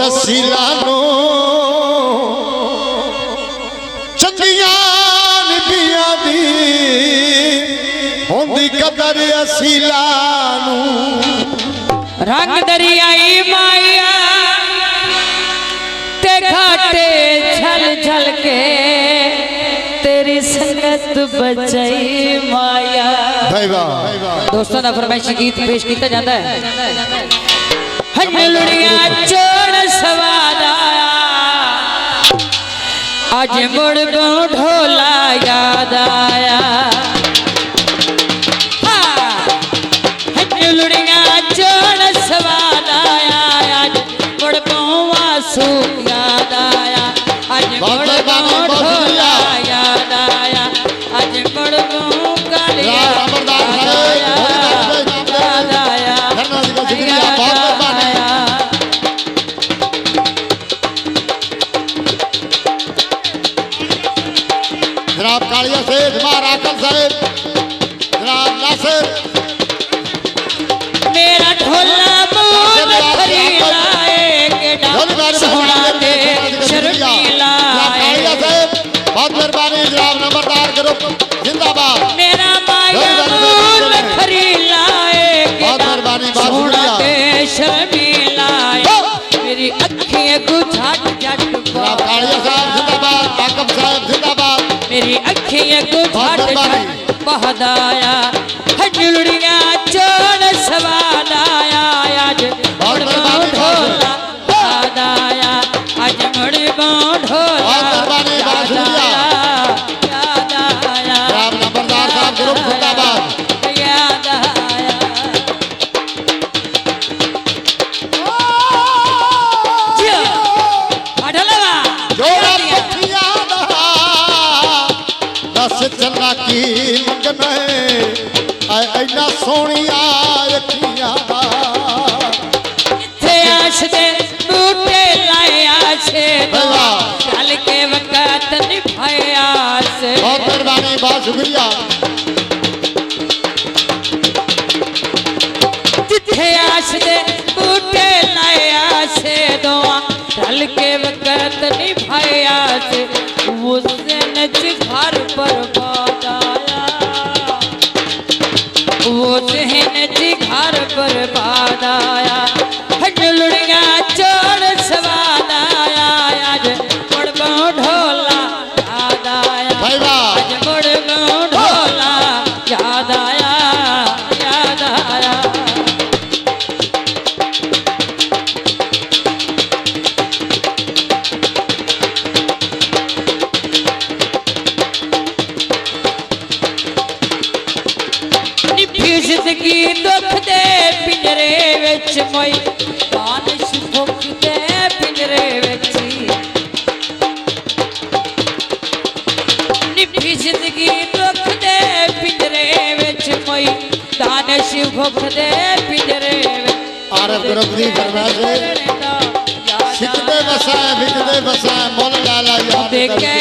रसीला no चंगिया निबिया दी होंदी कदर असीला नू रंग दरियाई माया ते घाटे झल झल के तेरी संगत बचाई माया। दोस्तों का फरमाइशी गीत पेश किया जाता है। हल्लुड़िया चोड़ सवाद आया आज मुड़ ढोला याद आया। हल्लुड़िया चोड़ सवाद आया आज मुड़ आंसू याद आया। आज मुड़ ढोला याद आया आज मुड़ काल याद आया याद आया। जनाब कालिया सेठ महाराकल साहेब जनाब नासिर मेरा ढोला मोल खरीदा केड़ा सोना दे शर्मीला कालिया साहेब बहुत मेहरबानी जनाब नंबरदार ग्रुप जिंदाबाद। मेरा माया मोल खरीदा केड़ा सोना दे शर्मीला मेरी अखियां गुझाट जट जनाब कालिया साहब जिंदाबाद आकम साहब जिंदाबाद मेरी अखियां गुझाट जट बहदाया। हल्लुड़िया चोड़ सवाद आया आज मुड़ ढोला याद आया आज मुड़ ढोला याद आया याद आया। नंबरदार साहब ग्रुप जिंदाबाद याद आया। जोड़ा पखिया दस चन्ना की मंगना ऐना सोनिया अखियां इत्थे आश दे बूटे लाया छे चल के वक्त निभाया से। बहुत मेहरबानी बहुत शुक्रिया। जिथे आश दे बूटे लाया से दुआ चल के वक्त निभाया से। वो नच घर पर बात आया वो नच घर पर बात आया। हल्लुड़िया चोड़ सवाद आया आज मुड़ ढोला याद आया आज मुड़ ढोला याद आया याद आया। जिंदगी दुख दे पिंजरे विच मोई दानिश भुख दे पिंजरे विच निभी जिंदगी दुख दे पिंजरे विच मोई दानिश भुख दे पिंजरे विच। आरफ ग्रुप दी फरमाइश है सिकदे बसा मोल लाला याद देखे